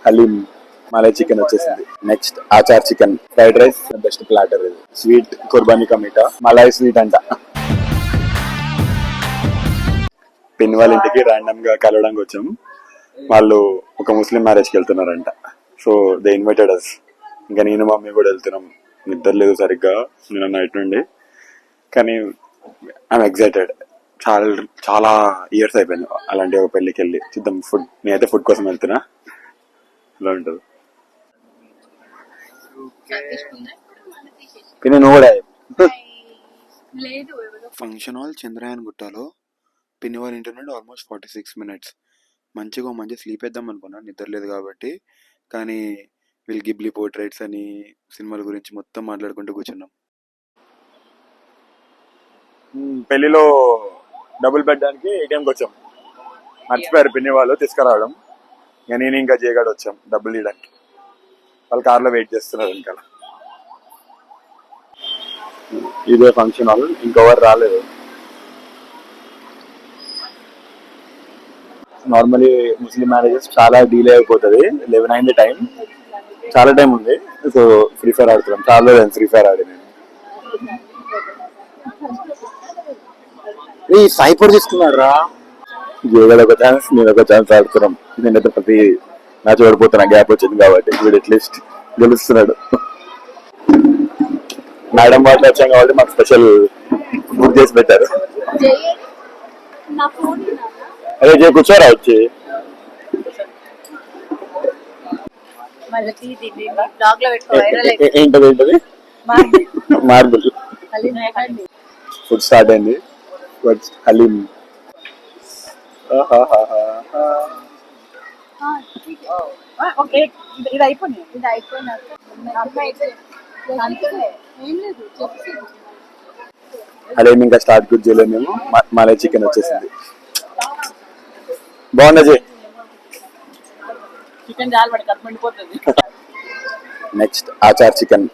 Haleem, malai chicken వచ్చేసింది. Next Achar chicken, fried rice, best platter ఇది. Sweet కుర్బానీ ka meetha, malai sweet అంట. పిన్ వాళ్ళ ఇంటికి ర్యాండమ్ గా కలవడానికి వచ్చాం. వాళ్ళు ఒక ముస్లిం మ్యారేజ్ కి వెళ్తున్నారంట. సో దే ఇన్వైటెడ్ అస్. ఇంకా నేను మమ్మీ కూడా వెళ్తున్నాం. నిద్ర లేదు సరిగ్గా నిన్న నైట్ నుండి, కానీ ఐఎమ్ ఎక్సైటెడ్. చాలా చాలా ఇయర్స్ అయిపోయింది అలాంటి ఒక పెళ్లికి వెళ్ళి. చూద్దాం. ఫుడ్, నేనైతే ఫుడ్ కోసం వెళ్తున్నా. ఇలా ఉంటుంది. ఫంక్షన్ హాల్ చంద్రయాన్ గుట్టలో పిన్ని వాళ్ళ ఇంటి నుండి ఆల్మోస్ట్ 46 minutes. మంచి స్లీప్ వేద్దాం అనుకున్నా, నిద్ర లేదు కాబట్టి. కానీ వీళ్ళు గిబ్లీ పోర్ట్రైట్స్ అని సినిమాల గురించి మొత్తం మాట్లాడుకుంటూ కూర్చున్నాం. పెళ్లిలో డబుల్ బెడ్ దానికి ఏటీఎంకి వచ్చాం. మర్చిపోయారు పిన్ని వాళ్ళు తీసుకురావడం. ఇక నేను ఇంకా జయగాడు వచ్చాం డబ్బులు ఇవ్వడానికి. వాళ్ళు కార్లో వెయిట్ చేస్తున్నారు ఇంకా. ఇదే ఫంక్షన్ హాల్, ఇంకెవరు రాలేదు. నార్మలీ ముస్లిం మ్యారేజెస్ చాలా డిలే అయిపోతుంది. 11 అయింది టైం, చాలా టైం ఉంది. సో ఫ్రీ ఫైర్ ఆడుతున్నాం. చాలా రోజు ఫ్రీ ఫైర్ ఆడి. నేను సైపర్ తీసుకున్నాడు రా. జయగడ ఒక ఛాన్స్, నేను ఒక ఛాన్స్ ఆడుతున్నాం. నేనైతే ప్రతి మ్యాచ్ ఓడిపోతున్నా, గ్యాప్ వచ్చింది కాబట్టి. వీడు అట్లీస్ట్ గెలుస్తున్నాడు. మేడం వాళ్ళు వచ్చాం కాబట్టి మాకు స్పెషల్ ఫుడ్ చేసి పెట్టారు. అదే జయ కూర్చోరా వచ్చి. ఏంటది మార్బుల్. ఫుడ్ స్టార్ట్ అయింది. హలీం, హలీం ఇంకా స్టార్ట్ కూడా చేయలేదు మేము. మలై చికెన్ వచ్చేసింది. బాగుంది జీ. Next Achar chicken.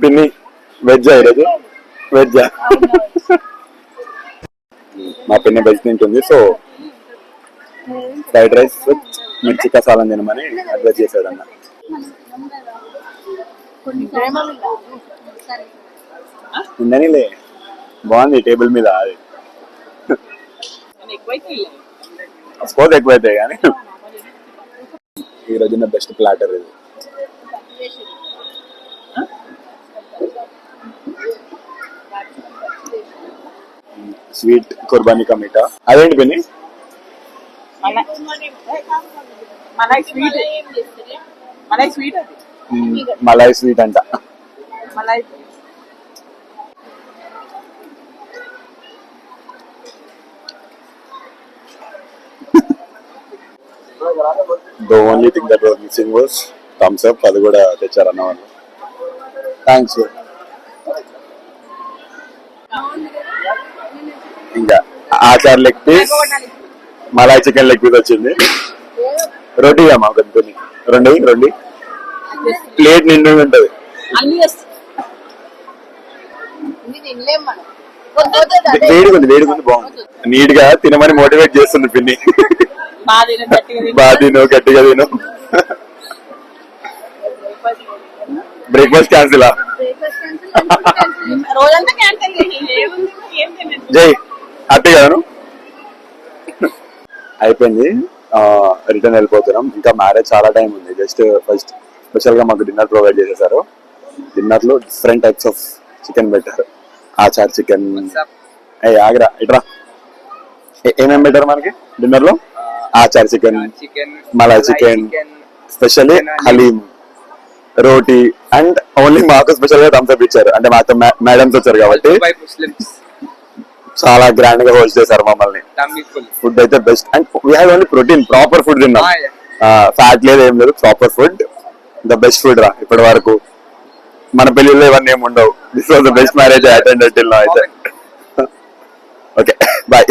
పిన్ని వెజ్ ఈరోజు. వెజ్ మా పిన్ని వెజ్ తింటుంది. సో ఫ్రైడ్ రైస్ మిర్చి కసాలం తినమని అడ్వైజ్ చేశాడు అన్న. ఉండనిలే, బాగుంది టేబుల్ మీద. అది సపోజ్ ఎక్కువైతాయి కానీ ఈ రోజున బెస్ట్ ప్లాటర్ ఇది. స్వీట్ కుర్బానీ కా మీఠా. అదేంటి పిన్ని? మలై స్వీట్ అంట. The only thing that was missing was thumbs up. అది కూడా తెచ్చారన్న వాళ్ళు. థ్యాంక్స్. ఇంకా achar leg piece, malai chicken leg piece వచ్చింది. రోటీ అమ్మా కొన్ని రెండు ప్లేట్ నిండు ఉంటది. వేడిగుంది బాగుంది. నీట్ గా తినమని మోటివేట్ చేస్తుంది పిన్ని. బాగా తిను, గట్టిగా తిను. Breakfast cancel. జై హ్యాపీ కదా? అయిపోయింది, రిటర్న్ వెళ్ళిపోతున్నాం. ఇంకా మ్యారేజ్ చాలా టైం ఉంది. జస్ట్ ఫస్ట్ స్పెషల్ గా మాకు డిన్నర్ ప్రొవైడ్ చేసేసారు. డిన్నర్ లో డిఫరెంట్ టైప్స్ ఆఫ్ చికెన్ పెట్టారు. ఆచార్ చికెన్, ఆగ్రా ఇట్రా. ఏమేమి పెట్టారు మనకి డిన్నర్ లో? Achar chicken, malai chicken, specially haleem, roti and only మాకు స్పెషల్ గా థమ్స్ అప్ ఇచ్చారు. అంటే మాతో మేడమ్స్ వచ్చారు కాబట్టి చాలా గ్రాండ్ గా హోస్ట్ చేశారు మమ్మల్ని. ఫుడ్ అయితే best. And we have only protein, proper food తిన్నాం. ఫ్యాట్ లేదు, ఏం లేదు, proper food. The best food రా ఇప్పటి వరకు. మన పెళ్లిలో ఇవన్నీ ఏమి ఉండవు. This was the best marriage I attended till now అయితే. Okay bye.